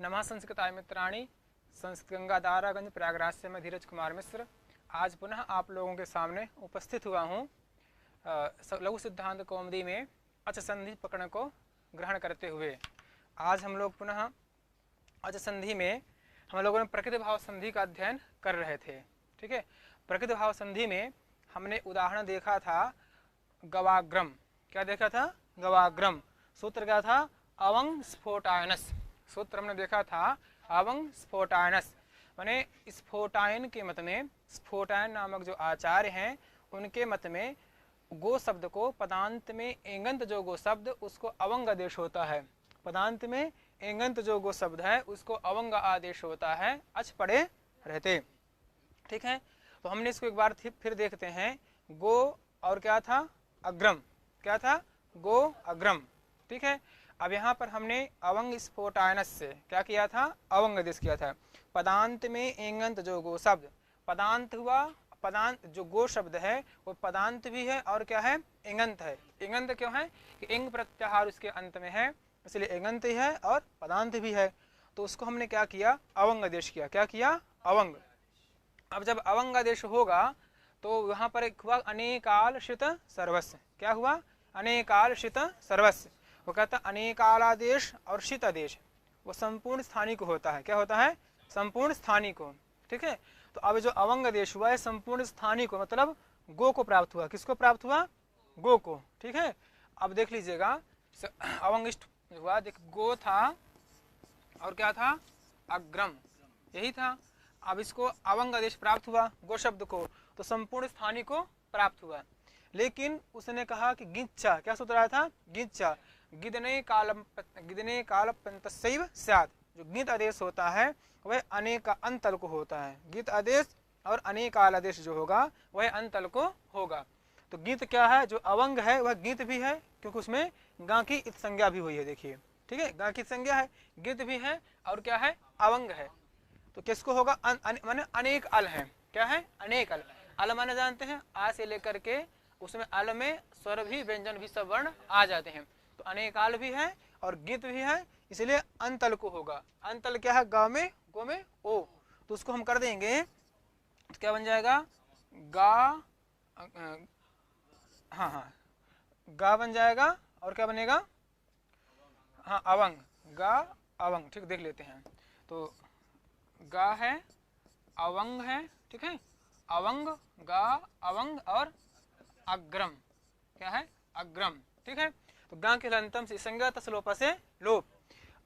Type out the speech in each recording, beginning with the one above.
नमः संस्कृताय मित्राणि। संस्कृत गंगा दारागंज प्रयागराज से मैं धीरज कुमार मिश्र आज पुनः आप लोगों के सामने उपस्थित हुआ हूँ लघु सिद्धांत कौमुदी में अच संधि प्रकरण को ग्रहण करते हुए। आज हम लोग पुनः अच संधि में हम लोगों ने प्रकृति भाव संधि का अध्ययन कर रहे थे। ठीक है, प्रकृति भाव संधि में हमने उदाहरण देखा था गवाग्रम। क्या देखा था? गवाग्रम। सूत्र क्या था? अवंग स्फोटायनस। सूत्र हमने देखा था अवंग स्फोटायनस, माने स्फोटायन के मत में, स्फोटायन नामक जो आचार्य हैं उनके मत में गो शब्द को पदांत में एंगंत जो गो शब्द उसको अवंग आदेश होता है। पदांत में एंगंत जो गो शब्द है उसको अवंग आदेश होता है, अच पड़े रहते। ठीक है, तो हमने इसको एक बार फिर देखते हैं। गो और क्या था? अग्रम। क्या था? गो अग्रम। ठीक है, अब यहाँ पर हमने अवंग स्फोटायनस से क्या किया था? अवंग आदेश किया था। पदांत में एंगंत जो गो शब्द, पदांत हुआ, पदांत जो गो शब्द है वो पदांत भी है और क्या है? एंगंत है। एंगंत क्यों है? कि एंग प्रत्याहार उसके अंत में है, इसलिए एंगंत ही है और पदांत भी है। तो उसको हमने क्या किया? अवंग आदेश किया। क्या किया? अवंग। अब जब अवंग आदेश होगा तो वहां पर एक हुआ अनेकाल शित सर्वस्व। क्या हुआ? अनेकाल शित सर्वस्व। वो कहता अनेकालादेश और शित आदेश वो संपूर्ण स्थानीय को होता है। क्या होता है? संपूर्ण स्थानीय को। ठीक है, तो अब जो अवंग आदेश हुआ है संपूर्ण स्थानीय को, मतलब गो को प्राप्त हुआ। किसको प्राप्त हुआ? गो को। ठीक है, अब देख लीजिएगा अवंग हुआ, देख गो था और क्या था? अग्रम, यही था। अब इसको अवंग आदेश प्राप्त हुआ गो शब्द को, तो संपूर्ण स्थानीय को प्राप्त हुआ। लेकिन उसने कहा कि गिच्चा, क्या सूत्र आया था? गिच्चा गिदने काल पंतसैव स्यात्। जो गित आदेश होता है वह अनेक अंतल को होता है। गित आदेश और अनेकाल आदेश जो होगा वह अंतल को होगा। तो गीत क्या है? जो अवंग है वह गीत भी है, क्योंकि उसमें गा की इत संज्ञा भी हुई है। देखिए, ठीक है, गा की संज्ञा है, गीत भी है और क्या है? अवंग है। तो किसको होगा? माने अनेक अल है। क्या है? अनेक अल। अल माने जानते हैं आ से लेकर के उसमें अल में स्वर भी, व्यंजन भी, सब वर्ण आ जाते हैं। तो अनेकाल भी है और गीत भी है, इसलिए अंतल को होगा। अंतल क्या है? गा में, गो में ओ। तो उसको हम कर देंगे तो क्या बन जाएगा? गा, हाँ, गा बन जाएगा और क्या बनेगा? हाँ, अवंग, गा अवंग। ठीक, देख लेते हैं। तो गा है, अवंग है। ठीक है, अवंग, गा, अवंग और अग्रम। क्या है? अग्रम। ठीक है, तो गा के लंतम से संज्ञा तसलोपा से लोप।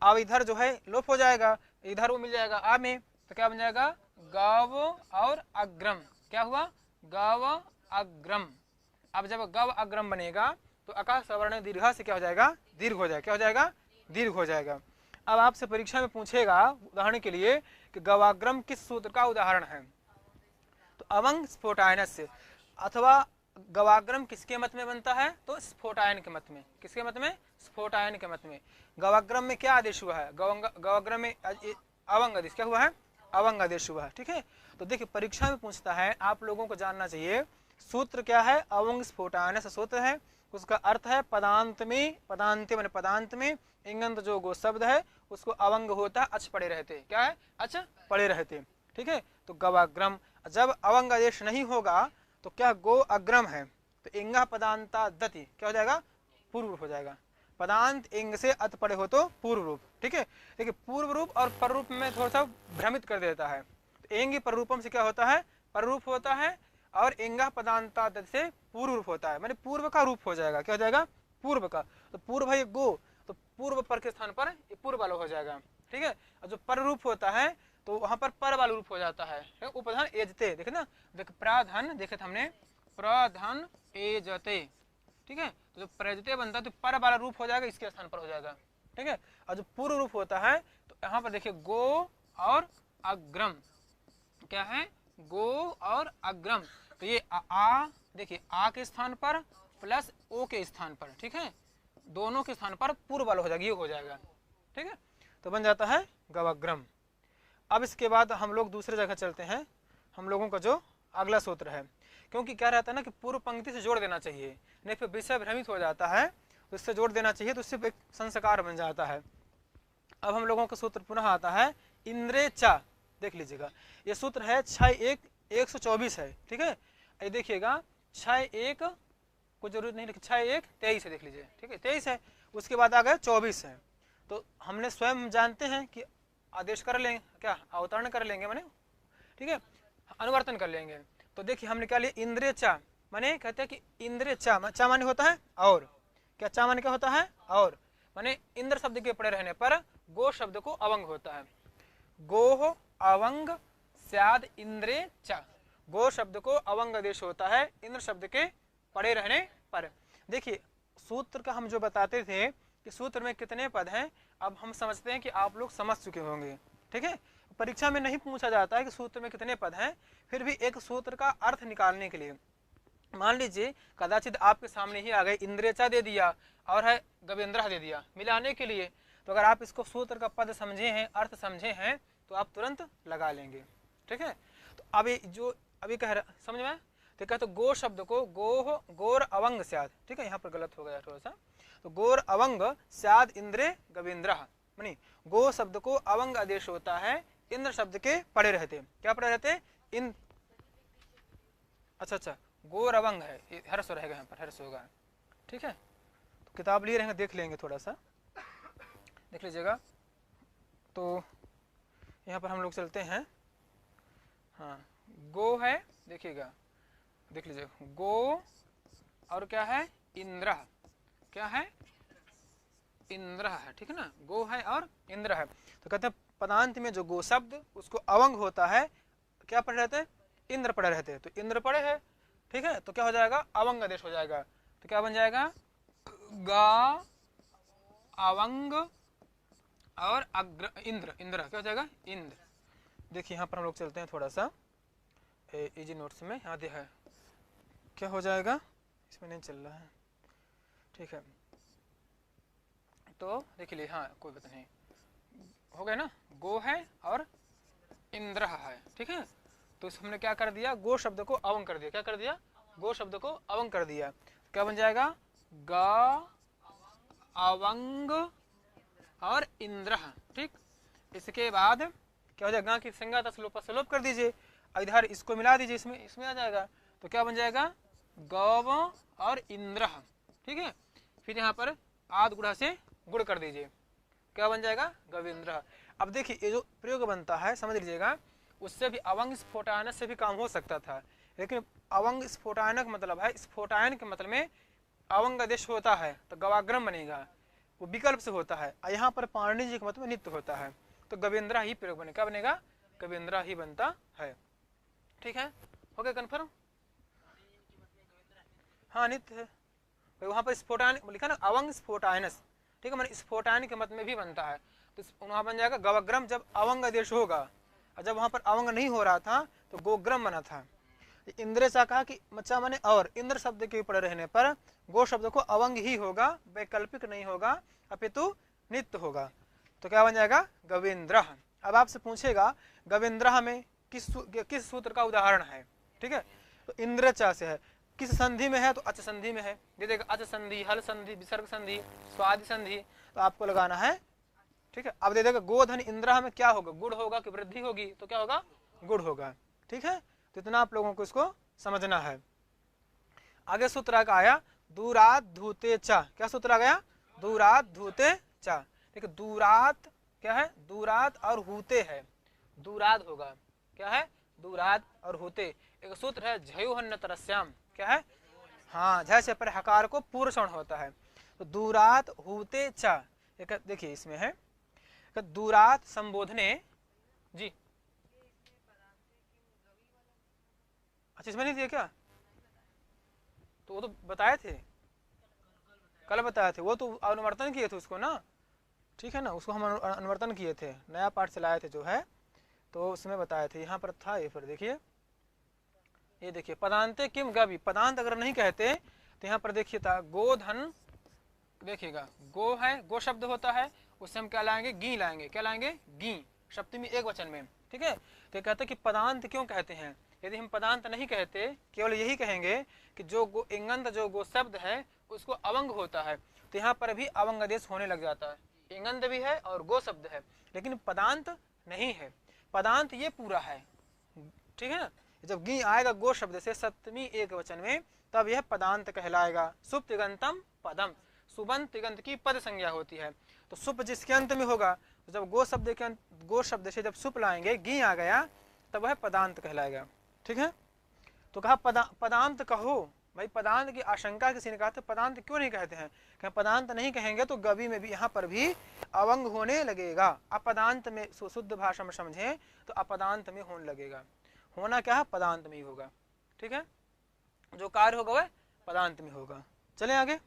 अब इधर जो है लोप हो जाएगा, इधर वो मिल जाएगा आ में, तो क्या बन जाएगा? गाव और अग्रम। क्या हुआ? गाव अग्रम। अब जब गव अग्रम बनेगा तो अकार सवर्ण दीर्घा से क्या हो जाएगा? दीर्घ हो जाएगा। क्या हो जाएगा? दीर्घ हो जाएगा। अब आपसे परीक्षा में पूछेगा उदाहरण के लिए कि गवाग्रम किस सूत्र का उदाहरण है, तो अवंग स्फोटायनस से। अथवा गवाग्रम किसके मत में बनता है? तो स्फोटायन के मत में। किसके मत में? स्फोटायन के मत में। गवाग्रम में क्या आदेश हुआ है? गवाग्रम में अवंग आदेश क्या हुआ है? अवंग आदेश हुआ है। ठीक है, तो देखिए परीक्षा में पूछता है, आप लोगों को जानना चाहिए सूत्र क्या है? अवंग स्फोटायनस सूत्र है। उसका अर्थ है पदांत में, पदांत माने पदांत में इंगंत जो गो शब्द है उसको अवंग होता, अच पड़े रहते। क्या है? अच पड़े रहते। ठीक है, तो गवाग्रम। जब अवंग आदेश नहीं होगा तो क्या? गो अग्रम है, तो इंगा पदांता दति क्या हो जाएगा? पूर्व रूप हो जाएगा। पदांत इंग से अत पड़े हो तो पूर्व रूप। ठीक है, देखिए पूर्व रूप और पर रूप में थोड़ा सा भ्रमित कर देता है। तो एंगी पर रूपम से क्या होता है? पर रूप होता है, और इंगा पदांता दति से पूर्व रूप होता है, माने पूर्व का रूप हो जाएगा। क्या हो जाएगा? पूर्व का। तो पूर्व है गो, तो पूर्व पर के स्थान पर ये पूर्व वाला हो जाएगा। ठीक है, और जो पर रूप होता है तो वहां पर पर वाला रूप हो जाता है। उपधन एजते, देखे ना, देख प्राधन देखे थे हमने, प्रधन एजते। ठीक है, तो जो प्रजते बनता है तो पर वाला रूप हो जाएगा, इसके स्थान पर हो जाएगा। ठीक है, और जो पूर्व रूप होता है तो यहाँ पर देखिए गो और अग्रम। क्या है? गो और अग्रम। तो ये आ देखिए आ के स्थान पर प्लस ओ के स्थान पर, ठीक है, दोनों के स्थान पर पूर्व वाला हो जाएगा, ये हो जाएगा। ठीक है, तो बन जाता है गवाग्रम। अब इसके बाद हम लोग दूसरे जगह चलते हैं। हम लोगों का जो अगला सूत्र है, क्योंकि क्या रहता है ना कि पूर्व पंक्ति से जोड़ देना चाहिए, नहीं फिर विषय भ्रमित हो जाता है, तो इससे जोड़ देना चाहिए, तो उससे एक संस्कार बन जाता है। अब हम लोगों का सूत्र पुनः आता है इंद्रे चा, देख लीजिएगा ये सूत्र है 6-1-124 है, ठीक है। ये देखिएगा 6-1 कोई जरूरत नहीं, 6-1 23 है, देख लीजिए, ठीक है 23 है, उसके बाद आ गए 24 है। तो हमने स्वयं जानते हैं कि आदेश कर लेंगे, क्या अवतरण कर लेंगे माने, ठीक है, अनुवर्तन कर लेंगे। तो देखिए हमने क्या लिया इंद्रिय चा, माने कहते हैं कि इंद्रिय चा माने होता है और, क्या चा माने क्या होता है और, माने इंद्र शब्द के पड़े रहने पर गो शब्द को अवंग होता है, गोह अवंग स्याद इंद्रे चा, गो शब्द को अवंग आदेश होता है इंद्र शब्द के पड़े रहने पर। देखिए सूत्र का हम जो बताते थे कि सूत्र में कितने पद हैं, अब हम समझते हैं कि आप लोग समझ चुके होंगे, ठीक है। परीक्षा में नहीं पूछा जाता है कि सूत्र में कितने पद हैं, फिर भी एक सूत्र का अर्थ निकालने के लिए मान लीजिए कदाचित आपके सामने ही आ गए इंद्रेचा दे दिया और है गवेंद्र दे दिया मिलाने के लिए, तो अगर आप इसको सूत्र का पद समझे हैं, अर्थ समझे हैं, तो आप तुरंत लगा लेंगे, ठीक है। तो अभी जो अभी कह रहा समझ में, तो कहते गो शब्द को गोह गोर अवंग स्याद, ठीक है, यहाँ पर गलत हो गया थोड़ा सा, तो गोर अवंग स्याद इंद्रे गवेंद्र, मानी गो शब्द को अवंग आदेश होता है इंद्र शब्द के पड़े रहते, क्या पड़े रहते इन, अच्छा गोर अवंग है, हर्ष रहेगा यहाँ पर, हर्ष होगा, ठीक है। तो किताब लिए रहेंगे, देख लेंगे थोड़ा सा, देख लीजिएगा। तो यहाँ पर हम लोग चलते हैं, हाँ गो है, देखिएगा देख लीजिए गो और क्या है इंद्र, क्या है इंद्र है, ठीक है ना, गो है और इंद्र है। तो कहते हैं पदांत में जो गो शब्द उसको अवंग होता है, क्या पढ़े रहते इंद्र पढ़े रहते हैं, तो इंद्र पढ़े है, ठीक है, तो क्या हो जाएगा अवंग आदेश हो जाएगा, तो क्या बन जाएगा गा अवंग और अग्र इंद्र, इंद्र क्या हो जाएगा इंद्र। देखिए यहाँ पर हम लोग चलते हैं थोड़ा सा इजी नोट्स में, यहाँ दिया है क्या हो जाएगा, इसमें नहीं चल रहा है, ठीक है। तो देख लीजिए, हाँ कोई बात नहीं, हो गया ना, गो है और इंद्र है, ठीक है। तो हमने क्या कर दिया, गो शब्द को अवंग कर दिया, क्या कर दिया गो शब्द को अवंग कर दिया, क्या बन जाएगा ग अवंग और इंद्र, ठीक। इसके बाद क्या हो जाएगा कि संज्ञा तस्लोप सलोप कर दीजिए, इधर इसको मिला दीजिए, इसमें आ जाएगा, तो क्या बन जाएगा गव और इंद्र, ठीक है। फिर यहाँ पर आद गुणा से गुण कर दीजिए, क्या बन जाएगा गवेंद्र। अब देखिए ये जो प्रयोग बनता है समझ लीजिएगा, उससे भी अवंग स्फोटायन से भी काम हो सकता था, लेकिन अवंग स्फोटायनक मतलब है, स्फोटायन के मतलब में अवंग आदेश होता है तो गवाग्रम बनेगा, वो विकल्प से होता है, यहाँ पर पाणिनि जी का मतलब नित्य होता है, तो गवेंद्र ही प्रयोग बनेगा, क्या बनेगा गवेंद्र ही बनता है, ठीक है। हो गया कन्फर्म, हाँ नित्य है, वहाँ पर स्फोटायन लिखा ना अवंग स्फोटायनस, ठीक है, मैंने स्फोटायन के मत में भी बनता है, तो वहाँ बन जाएगा गवग्रम जब अवंग आदेश होगा, और जब वहाँ पर अवंग नहीं हो रहा था तो गोग्रम बना था। इंद्र सा कहा कि मच्चा माने और, इंद्र शब्द के ऊपर रहने पर गो शब्द को अवंग ही होगा, वैकल्पिक नहीं होगा, अपितु नित्य होगा, तो क्या बन जाएगा गवेंद्र। अब आपसे पूछेगा गवेंद्र में किस सूत्र का उदाहरण है, ठीक है, तो इंद्रचा से है, किस संधि में है, तो अच संधि में है, दे देगा अच संधि, हल संधि, विसर्ग संधि, स्वादि संधि, तो आपको लगाना है, ठीक है। अब दे देगा गोधन इंद्र में क्या होगा, गुड़ होगा कि वृद्धि होगी, तो क्या होगा गुड़ होगा, ठीक है। तो इतना आप लोगों को इसको समझना है। आगे सूत्र का आया दूरात धूते चा, क्या सूत्र आ गया दूरात धूते चा, ठीक है। दूरात क्या है, दूरात और हूते है, दूरात होगा, क्या है दूरात और हूते। एक सूत्र है झयोहन्न तरस्याम, क्या है, हाँ झय से पर हकार को पूर्ण स्वर्ण होता है, तो दूरात हूते चा, देखिए इसमें है दूरात संबोधने जी, अच्छा इसमें नहीं दिया क्या, तो वो तो बताए थे, कल बताए थे, वो तो अनुवर्तन किए थे उसको ना, ठीक है ना, उसको हम अनुवर्तन किए थे, नया पाठ चलाए थे जो है, तो उसमें बताए थे, यहाँ पर था ये, फिर देखिए ये देखिए पदांते किम गवि, पदांत अगर नहीं कहते तो यहाँ पर देखिए था गोधन, देखिएगा गो है, गो शब्द होता है, उससे हम क्या लाएंगे गी लाएंगे, क्या लाएंगे गी, सप्तमी एक वचन में, ठीक है। तो कहते कि पदांत क्यों कहते हैं, यदि हम पदांत नहीं कहते, केवल यही कहेंगे कि जो इंगंत जो गो शब्द है उसको अवंग होता है, तो यहाँ पर भी अवंग आदेश होने लग जाता है, इंगंद भी है और गो शब्द है, लेकिन पदांत नहीं है। पदांत ये पूरा है, ठीक है ना। जब गी आएगा गो शब्द से सप्तमी एक वचन में, तब यह पदांत कहलाएगा। सुप तिगंतम पदम, सुबंत तिगंत की पद संज्ञा होती है। तो सुप जिसके अंत में होगा, तो जब गो शब्द के गो शब्द से जब सुप लाएंगे, गी आ गया, तब वह पदांत कहलाएगा, ठीक है। तो कहा पदांत कहो। भाई पदांत की आशंका किसी ने कहा तो पदांत क्यों नहीं कहते हैं? क्या पदांत नहीं कहेंगे तो गवि में भी यहाँ पर भी अवंग होने लगेगा। अपदांत में शुद्ध भाषा में समझें तो अपदांत में होने लगेगा। होना क्या है? पदांत में ही होगा, ठीक है। जो कार्य होगा वह पदांत में होगा। चले आगे,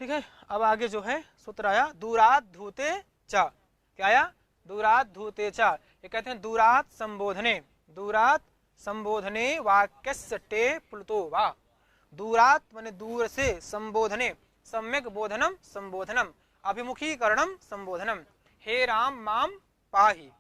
ठीक है। अब आगे जो है सूत्र आया दूरात धूते चा। क्या आया? दूरात धूते चा। ये कहते हैं दूरात संबोधने, दूरात संबोधने वाक्यस्य टे प्लुतो वा। दूरात माने दूर से, संबोधने सम्यक बोधनम संबोधनम, अभिमुखीकरणम संबोधनम। हे राम माम पाहि,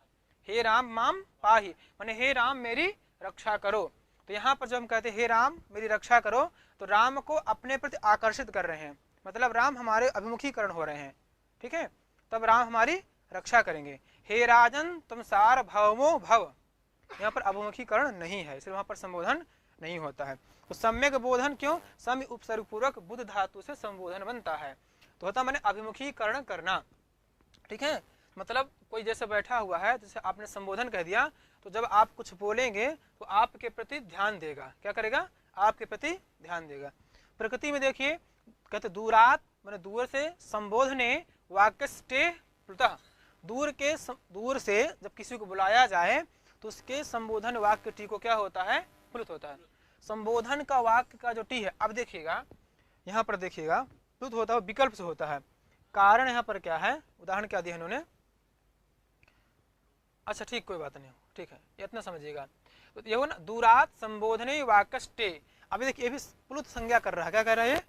हे राम माम पाहि माने हे राम मेरी रक्षा करो। तो यहाँ पर जब हम कहते हैं हे राम मेरी रक्षा करो, तो राम को अपने प्रति आकर्षित कर रहे हैं, मतलब राम हमारे अभिमुखीकरण हो रहे हैं, ठीक है। तब राम हमारी रक्षा करेंगे। हे राजन तुम सार भवमो भव, यहाँ पर अभिमुखीकरण नहीं है, इसलिए वहां पर संबोधन नहीं होता है। तो सम्यक बोधन क्यों? सम्य उपसर्ग पूर्वक बुध धातु से संबोधन बनता है, तो होता मैंने अभिमुखीकरण करना, ठीक है। मतलब कोई जैसे बैठा हुआ है, जैसे आपने संबोधन कह दिया, तो जब आप कुछ बोलेंगे तो आपके प्रति ध्यान देगा। क्या करेगा? आपके प्रति ध्यान देगा। प्रकृति में देखिए कहते दूरात मैंने दूर से, संबोधने वाक्यस्टे प्लुतः, दूर से जब किसी को बुलाया जाए तो उसके संबोधन वाक्य टी को क्या होता है? प्लुत होता है। संबोधन का वाक्य का जो टी है, अब देखिएगा यहाँ पर देखिएगा प्लुत होता है, विकल्प से होता है। कारण यहाँ पर क्या है? उदाहरण क्या दिया इन्होंने? अच्छा ठीक, कोई बात नहीं, ठीक है, इतना समझिएगा। तो ये हो ना दूरात संबोधने वाक्यस्टे। अभी देखिए ये भी प्लुत संज्ञा कर रहा है। क्या कर रहा है? ये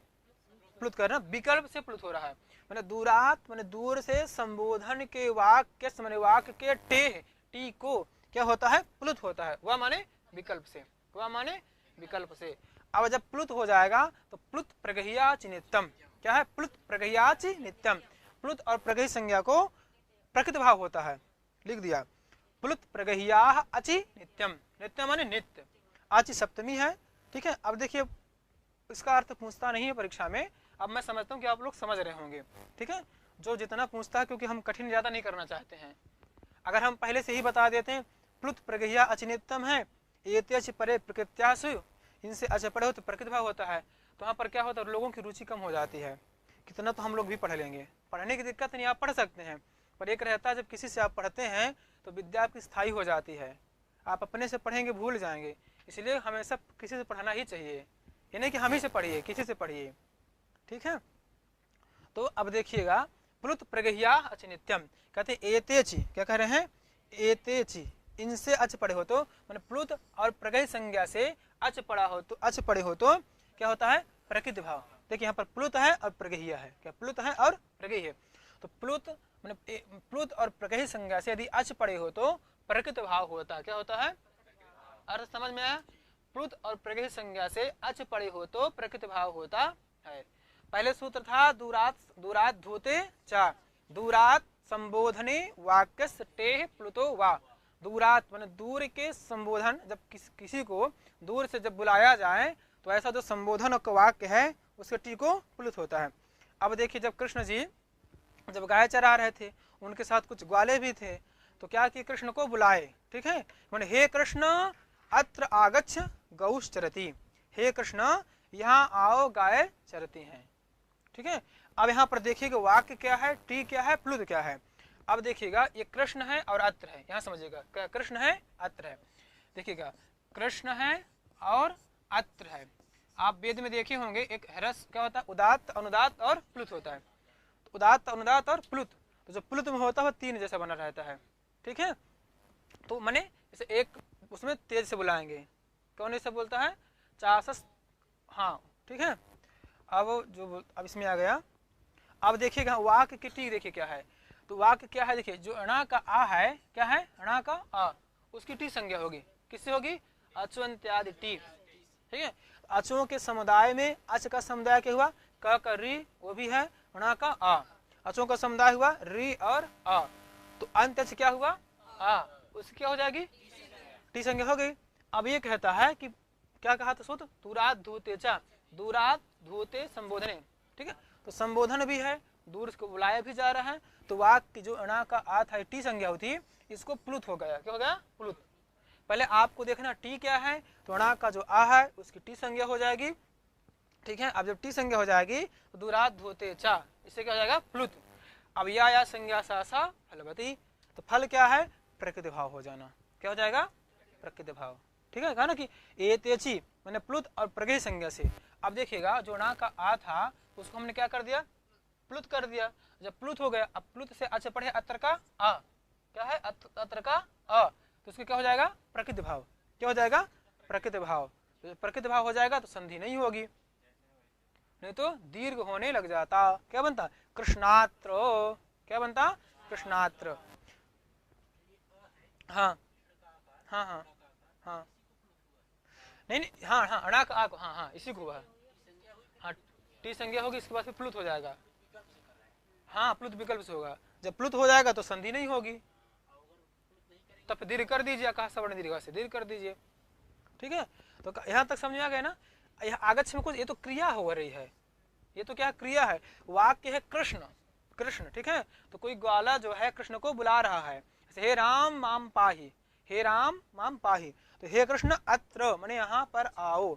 प्लुत कर रहा है, विकल्प से प्लुत हो रहा है। मैंने दूरात मैंने दूर से संबोधन के वाक्य मैंने वाक्य के टी को क्या होता है? प्लुत होता है। वह माने विकल्प से, वह माने विकल्प से। अब जब प्लुत हो जाएगा तो प्लुत प्रगह्याच नित्यम। क्या है? प्लुत प्रगह्याच नित्यम। प्लुत और प्रगही संज्ञा को प्रकृत भाव होता है, लिख दिया। प्लुत प्रगह्या अचि नित्यम, नित्यम माने नित्य, अचि सप्तमी है, ठीक है। अब देखिए इसका अर्थ पूछता नहीं है परीक्षा में, अब मैं समझता हूँ कि आप लोग समझ रहे होंगे, ठीक है। जो जितना पूछता है, क्योंकि हम कठिन ज्यादा नहीं करना चाहते हैं। अगर हम पहले से ही बता देते हैं प्लुत प्रगह्या अचिनित्यम है, एत्यच परे प्रकृत्यासु, इनसे अच्छा पढ़े हो तो प्रकृत भाव होता है, तो वहाँ पर क्या होता है? लोगों की रुचि कम हो जाती है। कितना तो हम लोग भी पढ़ लेंगे, पढ़ने की दिक्कत नहीं, आप पढ़ सकते हैं, पर एक रहता है जब किसी से आप पढ़ते हैं तो विद्या आपकी स्थायी हो जाती है। आप अपने से पढ़ेंगे भूल जाएंगे, इसलिए हमेशा किसी से पढ़ना ही चाहिए। ये नहीं कि हम ही से पढ़िए, किसी से पढ़िए, ठीक है। तो अब देखिएगा प्लुत प्रगह्या अचिनित्यम, कहते एतेचि, क्या कह रहे हैं? एतेचि, इनसे अच पड़े हो तो मैंने प्लुत और प्रगही संज्ञा से अच पड़ा हो तो, अच पड़े हो तो क्या होता है? प्रकृत भाव। देखिए यहाँ पर प्लुत है और प्रगह्य है, क्या प्लुत है और प्रगही है। तो प्लुत मैंने प्लुत और प्रगही संज्ञा से यदि अच पड़े हो तो प्रकृत भाव होता है। क्या होता है? अर्थ समझ में आया? प्लुत और प्रगही संज्ञा से अच पड़े हो तो प्रकृत भाव होता है। पहले सूत्र था दूरात, दूरात धूते चा, दूरात संबोधने वाक्यस्य टेह प्लुतो वा। दूरात माने दूर के संबोधन, जब किसी को दूर से जब बुलाया जाए तो ऐसा जो संबोधन का वाक्य है उसके टी को प्लुत होता है। अब देखिए जब कृष्ण जी जब गाय चरा रहे थे, उनके साथ कुछ ग्वाले भी थे, तो क्या किए? कृष्ण को बुलाए, ठीक है। माने हे कृष्ण अत्र आगच्छ गौश चरती, हे कृष्ण यहाँ आओ गाय चरती हैं, ठीक है। अब यहाँ पर देखिएगा वाक्य क्या है, टी क्या है, प्लुत क्या है। अब देखिएगा ये कृष्ण है और अत्र है, यहाँ समझिएगा क्या कृष्ण है अत्र है। देखिएगा कृष्ण है और अत्र है। आप वेद में देखे होंगे एक ह्रस्व क्या होता है? उदात्त, अनुदात्त और प्लुत होता है। तो उदात्त, अनुदात्त और प्लुत, तो जो प्लुत में होता है तीन जैसा बना रहता है, ठीक है। तो माने जैसे एक उसमें तेज से बुलाएंगे, कौन ऐसा बोलता है? चासस, हाँ ठीक है। अब इसमें आ गया। अब देखिएगा वाक्य की टी देखिए क्या है। तो वाक्य क्या है? देखिए जो अणा का आ है, क्या है? अणा का आ, उसकी टी संज्ञा होगी, किससे होगी? अचुअंत्यादि टी, ठीक है। अचुओं के समुदाय में अच का समुदाय क्या हुआ? क कर री, वो भी है अणा का आ। अचों का समुदाय हुआ री और अ, तो अंत अच क्या हुआ आ, उसकी क्या हो जाएगी टी संज्ञा हो गई। अब ये कहता है कि क्या कहा था सूत्र, दूरात धूते चा, दूरात धूते संबोधने, ठीक है। तो संबोधन भी है, दूर को बुलाया भी जा रहा है, तो वाक की जो अणा का आ था टी संज्ञा होती, इसको प्लुत हो गया, क्या हो गया प्लुत। पहले आपको देखना टी क्या है, तो अणा का जो आ है उसकी टी संज्ञा हो जाएगी, ठीक है। अब जब टी संज्ञा हो जाएगी तो दूरात धोते चा, इससे क्या हो जाएगा प्लुत। अब या संज्ञा सा सा फलवती, तो फल क्या है प्रकृति भाव हो जाना, क्या हो जाएगा प्रकृति भाव, ठीक है। कहा ना कि ए तेची मैंने प्लुत और प्रकृति संज्ञा से। अब देखिएगा जो अणा का आ था उसको हमने क्या कर दिया प्लुत कर दिया, जब प्लुत हो गया अब प्लुत से अच्छा पढ़े अत्र का आ, क्या है अत्र का अ, तो उसके क्या हो जाएगा प्रकृति भाव, क्या हो जाएगा प्रकृति भाव। तो प्रकृति भाव हो जाएगा तो संधि नहीं होगी, नहीं तो दीर्घ होने लग जाता, क्या बनता कृष्णात्र, क्या बनता कृष्णात्र। हाँ हाँ हाँ हाँ नहीं नहीं हाँ हाँ अणा का आ को हाँ हाँ इसी को हुआ, हाँ टी संज्ञा होगी, इसके बाद फिर प्लुत हो जाएगा, हाँ प्लुत विकल्प से होगा। जब प्लुत हो जाएगा तो संधि नहीं होगी, तब दीर्घ कर दीजिए, कहा सवर्ण दीर्घ से दीर्घ कर दीजिए, ठीक है। तो यहाँ तक समझ आ गया ना। यह आगच्छ में कुछ ये तो क्रिया हो रही है, ये तो क्या क्रिया है, वाक्य है कृष्ण कृष्ण, ठीक है। तो कोई ग्वाला जो है कृष्ण को बुला रहा है, हे राम माम पाही, हे राम माम पाही, तो हे कृष्ण अत्र माने यहाँ पर आओ।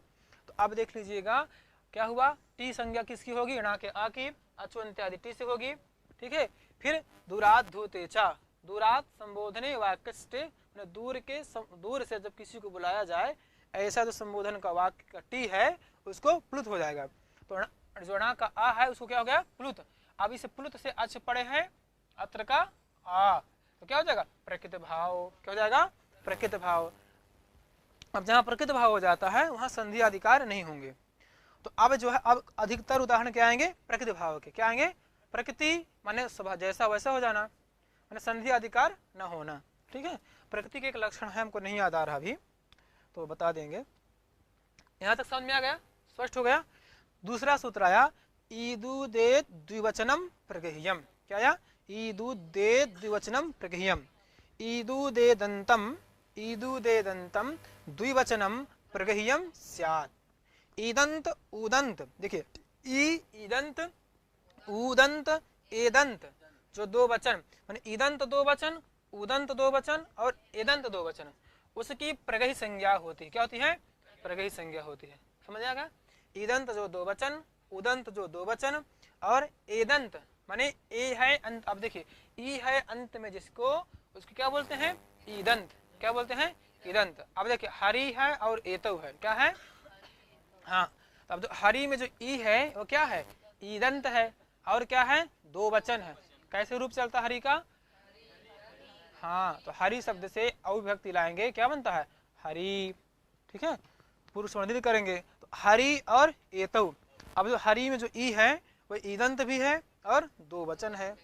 तो अब देख लीजिएगा क्या हुआ, टी संज्ञा किसकी होगी अणा के आ की, अचो इत्यादि टी से होगी, ठीक है। फिर दूरात धूते चा, दूरात संबोधने वाक्य, दूर से जब किसी को बुलाया जाए ऐसा जो संबोधन का वाक्य का टी है उसको प्लुत हो जाएगा। तो जो अणा का आ है उसको क्या हो गया प्लुत। अब इस प्लुत से अच पड़े हैं अत्र का आ, तो क्या हो जाएगा प्रकृत भाव, क्या हो जाएगा प्रकृत भाव। अब जहां प्रकृत भाव हो जाता है वहां संधि अधिकार नहीं होंगे। तो अब जो है अब अधिकतर उदाहरण क्या आएंगे प्रकृति भाव के, क्या आएंगे प्रकृति माने स्वभाव जैसा वैसा हो जाना, माने संधि अधिकार न होना, ठीक है। प्रकृति के एक लक्षण है, हमको नहीं याद आ रहा अभी तो बता देंगे। यहां तक समझ में आ गया, स्पष्ट हो गया। दूसरा सूत्र आया ईदु दे द्विवचनम प्रगह्यम, क्या आया ईदु दे द्विवचनम प्रगह्यम, ईदु दे दंतम द्विवचनम प्रगह्यम स्यात्। ईदंत उदंत, देखिए ईदंत उदंत एदंत जो दो वचन माने ईदंत दो वचन, उदंत दो वचन और एदंत दो वचन, उसकी प्रगही संज्ञा होती है, क्या होती है प्रगही संज्ञा होती है, समझ आ गया। ईदंत जो दो वचन, उदंत जो दो वचन और एदंत माने ए है अंत। अब देखिए ई है अंत में जिसको उसको क्या बोलते हैं ईदंत, क्या बोलते हैं ईदंत। अब देखिए हरि है और एतौ है, क्या है हाँ। अब जो हरि में जो ई है वो क्या है ईदंत है और क्या है दो वचन है, कैसे रूप चलता हरि का, हाँ तो हरि शब्द से अविभक्ति लाएंगे क्या बनता है हरि, ठीक है पुरुष वर्णित करेंगे तो हरि और एतौ। अब जो हरि में जो ई है वो ईदंत भी है और दो वचन है,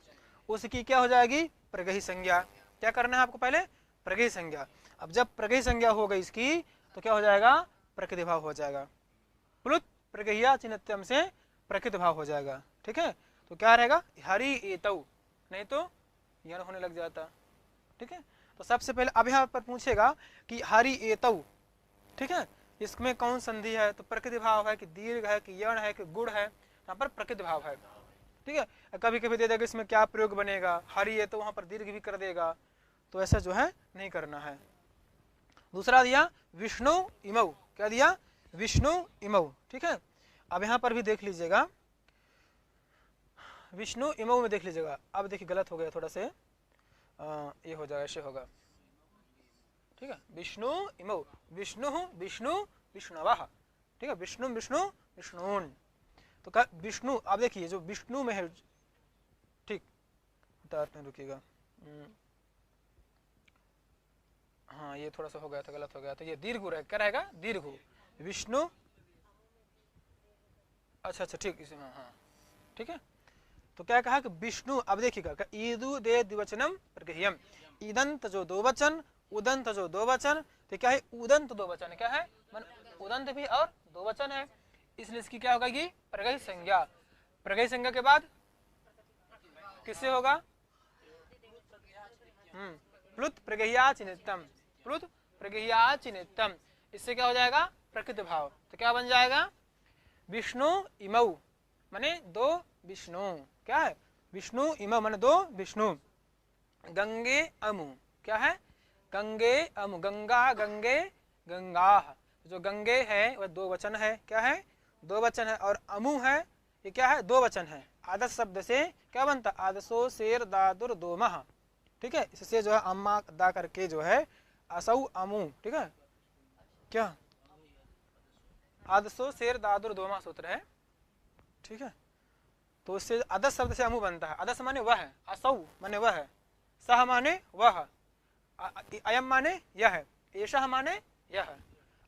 उसकी क्या हो जाएगी प्रगही संज्ञा। क्या करना है आपको पहले प्रगही संज्ञा। अब जब प्रगही संज्ञा हो गई इसकी तो क्या हो जाएगा प्रकृति भाव हो जाएगा, प्लुत प्रगहिया चिन्हत्यम से प्रकृति भाव हो जाएगा, ठीक है। तो क्या रहेगा हरि एतौ, नहीं तो यण होने लग जाता, ठीक है। तो सबसे पहले अब यहाँ पर पूछेगा कि हरि एतौ, ठीक है इसमें कौन संधि है, तो प्रकृति भाव है कि दीर्घ है कि यण है कि गुण है, यहाँ पर प्रकृति भाव है, ठीक है। कभी कभी दे देगा इसमें क्या प्रयोग बनेगा हरि है तो वहां पर दीर्घ भी कर देगा, तो ऐसा जो है नहीं करना है। दूसरा दिया विष्णु इमौ, क्या दिया विष्णु इमौ, ठीक है। अब यहाँ पर भी देख लीजिएगा विष्णु इमौ में देख लीजिएगा। अब देखिए गलत हो गया थोड़ा से, ये हो जाएगा ऐसे होगा, ठीक है विष्णु इमौ, विष्णु विष्णु विष्णवः, ठीक है विष्णु विष्णु विष्णुन, तो क्या विष्णु। अब देखिए जो विष्णु में है, ठीक में रुकिएगा, हाँ ये थोड़ा सा हो गया था गलत हो गया था, ये दीर्घ रहेगा, क्या रहेगा दीर्घ विष्णु, अच्छा अच्छा ठीक इसमें हाँ ठीक है। तो क्या कहा कि विष्णु, अब देखिएगा ईदु दे द्विवचनम प्रगह्यम, ईदंत जो दो वचन उदंत जो दो वचन, तो क्या है उदंत दो वचन, क्या है मन उदंत भी और दो वचन है, इसलिए इसकी क्या होगा प्रगही संज्ञा। प्रगही संज्ञा के बाद किससे होगा? प्लुत प्रगह्या चिनितम, प्लुत प्रगह्या चिनितम, इससे क्या हो जाएगा? प्रकृत भाव। तो क्या बन जाएगा? विष्णु इमौ माने दो विष्णु, क्या है? विष्णु इमौ माने दो विष्णु। गंगे अमु, क्या है? गंगे अमु, गंगा गंगे गंगा, जो गंगे है वह दो वचन है, क्या है? दो वचन है। और अमु है, ये क्या है? दो वचन है। आदस शब्द से क्या बनता? आदसो शेर दादुर दोमह, ठीक है। इससे जो है अम्मा दा करके जो है असौ अमु, ठीक है। क्या आदसो शेर दादुर दोमा सूत्र है, ठीक है। तो उससे अदस शब्द से अमु बनता है। अदस माने वह, असौ माने वह, सह माने वह, अयम माने यह, एषः माने यह।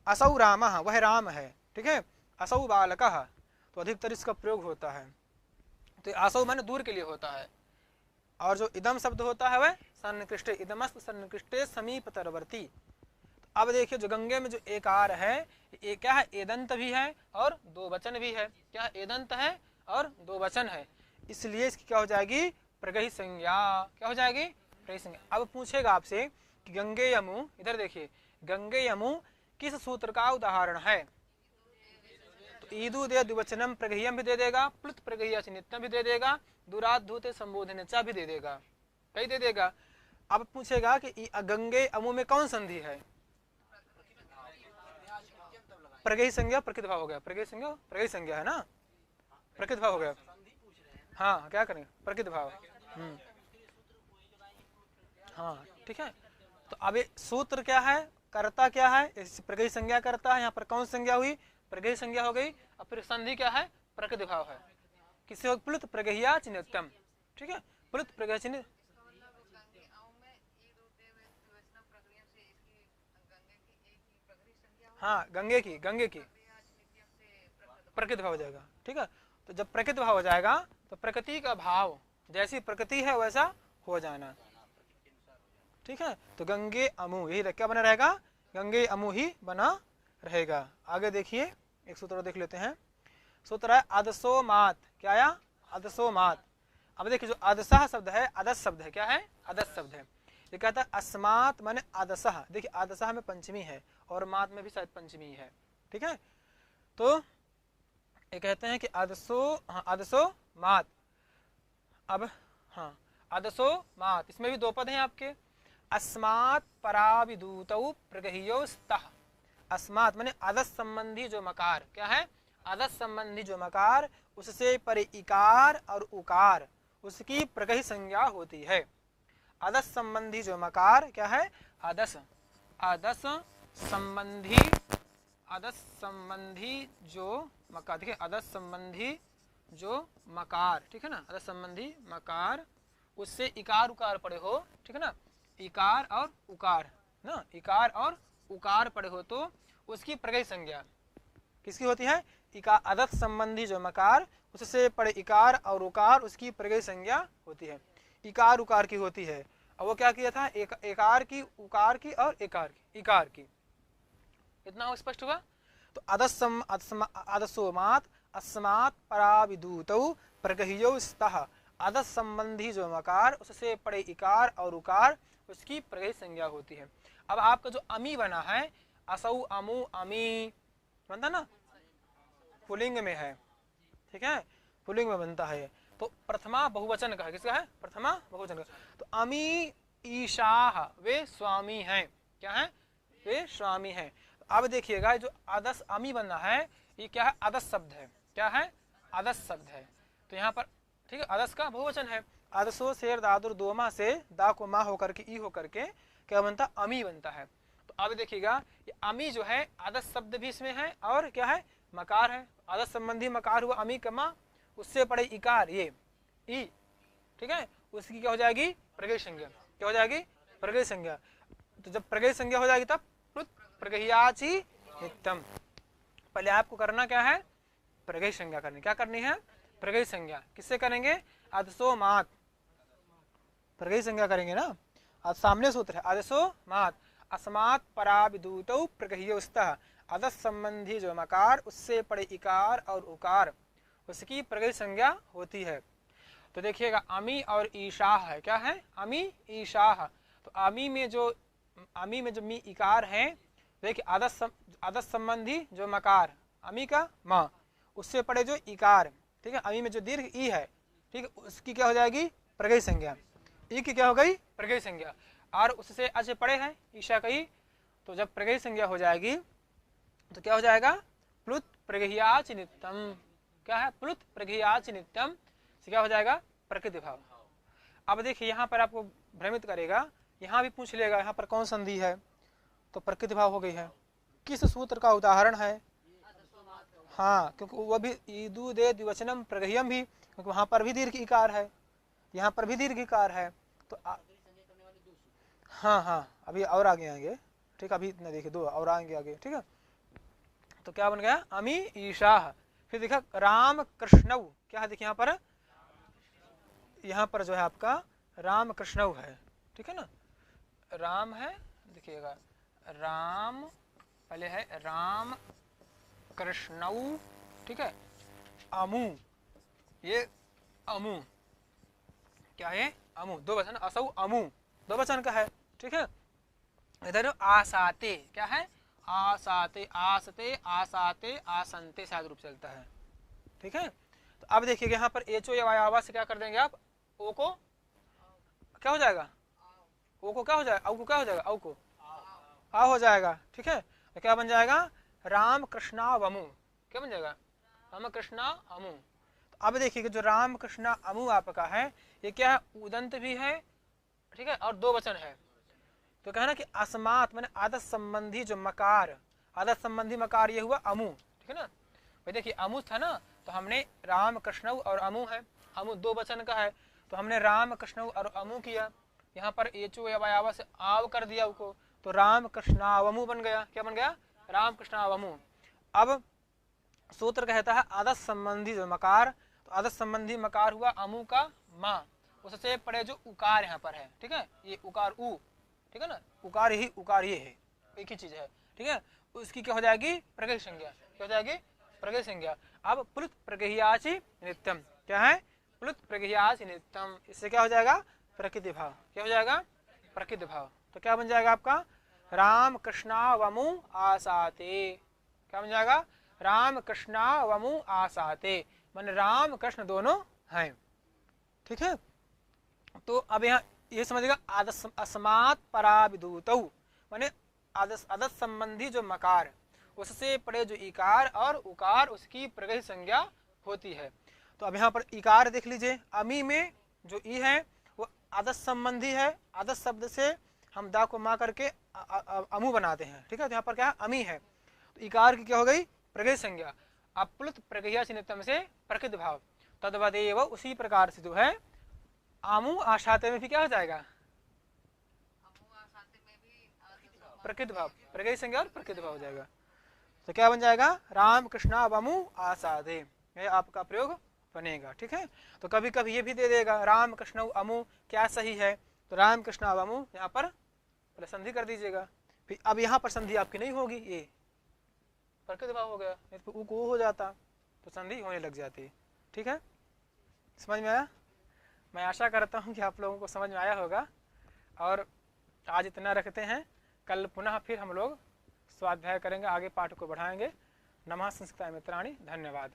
असौ रामः, वह राम है, ठीक है। असौ बालकः, तो अधिकतर इसका प्रयोग होता है। तो असौ माने दूर के लिए होता है। और जो इदम शब्द होता है वह सन्निकृष्टे, इदमस्त सन्निकृष्टे समीपतरवर्ती। अब देखिए जो गंगे में जो एकार है, ये क्या है? एदंत भी है और दो वचन भी है, क्या है? एदंत है और दो वचन है, इसलिए इसकी क्या हो जाएगी? प्रगही संज्ञा। क्या हो जाएगी? प्रगही संज्ञा। अब पूछेगा आपसे कि गंगे यमु, इधर देखिए, गंगे यमु किस सूत्र का उदाहरण है? तो ईदु दे द्विवचनम प्रगह्यम भी दे देगा, प्लुत प्रगह्य नित्यम भी दे देगा, दुराधूते संबोधन चा भी दे देगा, कई दे देगा। अब पूछेगा कि गंगे अमु में कौन संधि है? प्रगही संज्ञा प्रकृत भाव हो गया, प्रगही संज्ञा प्रगही संज्ञा है ना, प्रकृत भाव हो गया। हाँ क्या करेंगे? प्रकृत भाव। हाँ ठीक है। तो अब सूत्र क्या है? कर्ता क्या है? प्रगही संज्ञा करता है। यहाँ पर कौन संज्ञा हुई? प्रगही संज्ञा हो गई। और फिर संधि क्या है? प्रकृत भाव है। किसी हो? प्लुत प्रगह्या चिन्हतम, ठीक है। प्लुत प्रगह्य चिन्ह, हाँ गंगे की प्रकृत भाव हो जाएगा, ठीक है। तो जब प्रकृत भाव हो जाएगा तो प्रकृति का भाव, जैसी प्रकृति है वैसा हो जाना, ठीक है। तो गंगे अमु, यही क्या बना रहेगा? गंगे अमु ही बना रहेगा। आगे देखिए एक सूत्र देख लेते हैं। सूत्र है अदसो मात, क्या आया? अदसो मात। अब देखिए जो अदसह शब्द है, अदस शब्द है, क्या है? अदस शब्द है। ये कहता है अस्मात माने अदसह। देखिए अदसह में पंचमी है और मात में भी शायद पंचमी है, ठीक है। तो ये कहते हैं कि अदसो, हाँ अदसो मात। अब हाँ अदसो मात, इसमें भी दो पद हैं आपके। अस्मात् पराविदूतौ प्रगह्यो स्तः। अस्मात् माने अदस संबंधी जो मकार, क्या है? अदस संबंधी जो मकार, उससे परे इकार और उकार, उसकी प्रगही संज्ञा होती है। अदस संबंधी जो मकार क्या है? अदस, अदस संबंधी, अदस संबंधी जो मकार, ठीक है। अदस संबंधी जो मकार, ठीक है ना, अदस संबंधी मकार, उससे इकार उकार पड़े हो, ठीक है ना, इकार और उकार ना, इकार और उकार पड़े हो तो उसकी प्रगही संज्ञा किसकी होती है? इकार, अदस संबंधी जो मकार, उससे पड़े इकार और उकार, उसकी प्रगही संज्ञा होती है। इकार उकार की होती है। और वो क्या किया था? एकार की, उकार की और एकार की, इकार की। इतना स्पष्ट हुआ? तो अदसोमात अस्मात् पराविदूतौ प्रगह्यो स्तः। अदस संबंधी जो मकार, उससे पड़े इकार और उकार, उसकी प्रगही संज्ञा होती है। अब आपका जो अमी बना है, असौ अमु अमी बनता ना, पुलिंग में है, ठीक है, पुलिंग में बनता है। तो प्रथमा बहुवचन का है, किसका है? प्रथमा बहुवचन का। तो अमी ईशाह, वे स्वामी हैं, क्या है? वे स्वामी हैं। अब देखिएगा जो अदस अमी बना है, ये क्या है? अदस शब्द है, क्या है? अदस शब्द है। तो यहाँ पर ठीक है, अदस का बहुवचन है। अदसो शेर दादुर दोमा से दा को मा होकर के ई होकर के क्या बनता? अमी बनता है। तो अब देखिएगा ये अमी जो है, अदस शब्द भी इसमें है और क्या है? मकार है। अदस संबंधी मकार हुआ अमी का मा, उससे पड़े इकार ये ई, ठीक है, उसकी क्या हो जाएगी? प्रगही संज्ञा। क्या हो जाएगी? प्रगही संज्ञा। तो जब प्रगही संज्ञा हो जाएगी तब प्रगह्याचि नित्यम। पहले आपको करना क्या है? प्रगही संज्ञा करनी। क्या करनी है? प्रगही संज्ञा। किससे करेंगे? अदसो मात, प्रगही संज्ञा करेंगे ना। आज सामने सूत्र है अदसो मात अस्मात् पराविदूतौ प्रगह्यो स्तः। अदस संबंधी जो मकार, उससे पड़े इकार और उकार, उसकी प्रगही संज्ञा होती है। तो देखिएगा अमी और ईशाह है, क्या है, अमी ईशाह। तो अमी में जो मी इकार है, देखिए आदत संबंधी जो मकार अमी का म, उससे पड़े जो इकार, ठीक है, अमी में जो दीर्घ ई है, ठीक है, उसकी क्या हो जाएगी, प्रगय संज्ञा। ई की क्या हो गई, प्रगय संज्ञा। और उससे अच पड़े हैं ईशा का ई, तो जब प्रगय संज्ञा हो जाएगी तो क्या हो जाएगा, प्लुत प्रगहियाच नित्यम। क्या है, प्लुत प्रगहियाच नित्यम से क्या हो जाएगा, प्रकृति भाव। अब देखिए यहाँ पर आपको भ्रमित करेगा, यहाँ भी पूछ लेगा यहाँ पर कौन संधि है, तो प्रकृति भाव हो गई है। किस सूत्र का उदाहरण है, हाँ, क्योंकि वह भी ईदु दे द्विवचनम प्रगह्यम भी, क्योंकि वहां पर भी दीर्घ इकार है, यहाँ पर भी दीर्घ इकार है। तो हाँ हाँ, अभी और आगे आएंगे, ठीक है, अभी इतना देखिए, दो और आएंगे आगे, ठीक है। तो क्या बन गया, अमी ईशाह। फिर देखा राम कृष्णव, क्या है, देखिए यहाँ पर जो है आपका राम कृष्णव है, ठीक है ना, राम है, देखिएगा राम पहले है राम कृष्णव, ठीक है, अमु, ये अमु, क्या है, अमु, दो वचन, असौ अमु दो वचन का है, ठीक है। इधर आसाते, क्या है, आसाते, आसते, आसाते, आसंते शायद रूप चलता है, ठीक है। तो अब देखिए यहाँ पर एचो या वायावा से क्या कर देंगे आप, ओ को क्या हो जाएगा, ओ को क्या हो जाएगा, औ को क्या हो जाएगा, औ को आ हो जाएगा, ठीक है। तो क्या बन जाएगा, राम कृष्णा वमु, क्या बन जाएगा, राम कृष्णा अमु। तो अब देखिए जो राम कृष्णा अमु आपका है, ये क्या है, उदंत भी है, ठीक है, और दो वचन है। तो कहना कि अस्मात मैंने आदत संबंधी जो मकार, आदत संबंधी मकार ये हुआ अमु, ठीक है ना। भाई देखिए अमु था ना, तो हमने राम कृष्ण और अमु है, अमु दो वचन का है, तो हमने राम कृष्ण और अमु किया, यहाँ पर एचो या वायावा से आव कर दिया उसको, तो राम कृष्णावमु बन गया, क्या बन गया, राम कृष्णावमु। अब सूत्र कहता है आदत संबंधी जो मकार, तो आदत संबंधी मकार हुआ अमु का माँ, उससे पड़े जो उकार यहाँ पर है, ठीक है, ये उकार उ, ठीक है ना, उकार ही उकार ये है, एक ही चीज है, ठीक है। उसकी क्या हो जाएगी, प्रगय संज्ञा, क्या हो जाएगी, प्रगय संज्ञा। अब प्लुत प्रगहियाचि नित्यम, क्या है, प्लुत प्रगहियाचि नित्यम, इससे क्या हो जाएगा, प्रकृति भाव, क्या हो जाएगा, प्रकृति भाव। तो क्या बन जाएगा आपका, राम कृष्णा वमु आसाते, क्या बन जाएगा, राम कृष्णा वमु आसाते, मान राम कृष्ण दोनों हैं, ठीक है। तो अब यहाँ ये समझेगा अस्मात् पराविदूतौ, माने आदत संबंधी जो मकार, उससे पड़े जो इकार और उकार, उसकी प्रगय संज्ञा होती है। तो अब यहाँ पर इकार देख लीजिए, अमी में जो ई है वो आदत संबंधी है, आदत शब्द से हम दा को मा करके अमु बनाते हैं, ठीक है। तो यहाँ पर क्या अमी है, तो इकार की क्या हो गई, प्रगय संज्ञा। अप्लुत प्रगया चिन्हितम से प्रकृत भाव, तद्वदेव उसी प्रकार से जो है आमु आशाते में भी क्या हो जाएगा, प्रकृत भाव, प्रगय संज्ञा और प्रकृत भाव हो जाएगा। तो क्या बन जाएगा, राम कृष्णा वमु आसादे, ये आपका प्रयोग बनेगा, ठीक है। तो कभी कभी ये भी दे देगा राम कृष्ण अमु, क्या सही है, तो राम कृष्णा वमु यहाँ पर पहले संधि कर दीजिएगा, फिर अब यहाँ पर संधि आपकी नहीं होगी, ये प्रकृत भाव हो गया, नहीं तो को हो जाता तो संधि होने लग जाती, ठीक है। समझ में आया, मैं आशा करता हूँ कि आप लोगों को समझ में आया होगा। और आज इतना रखते हैं, कल पुनः फिर हम लोग स्वाध्याय करेंगे, आगे पाठ को बढ़ाएंगे। नमः संस्कृताय मित्राणि, धन्यवाद।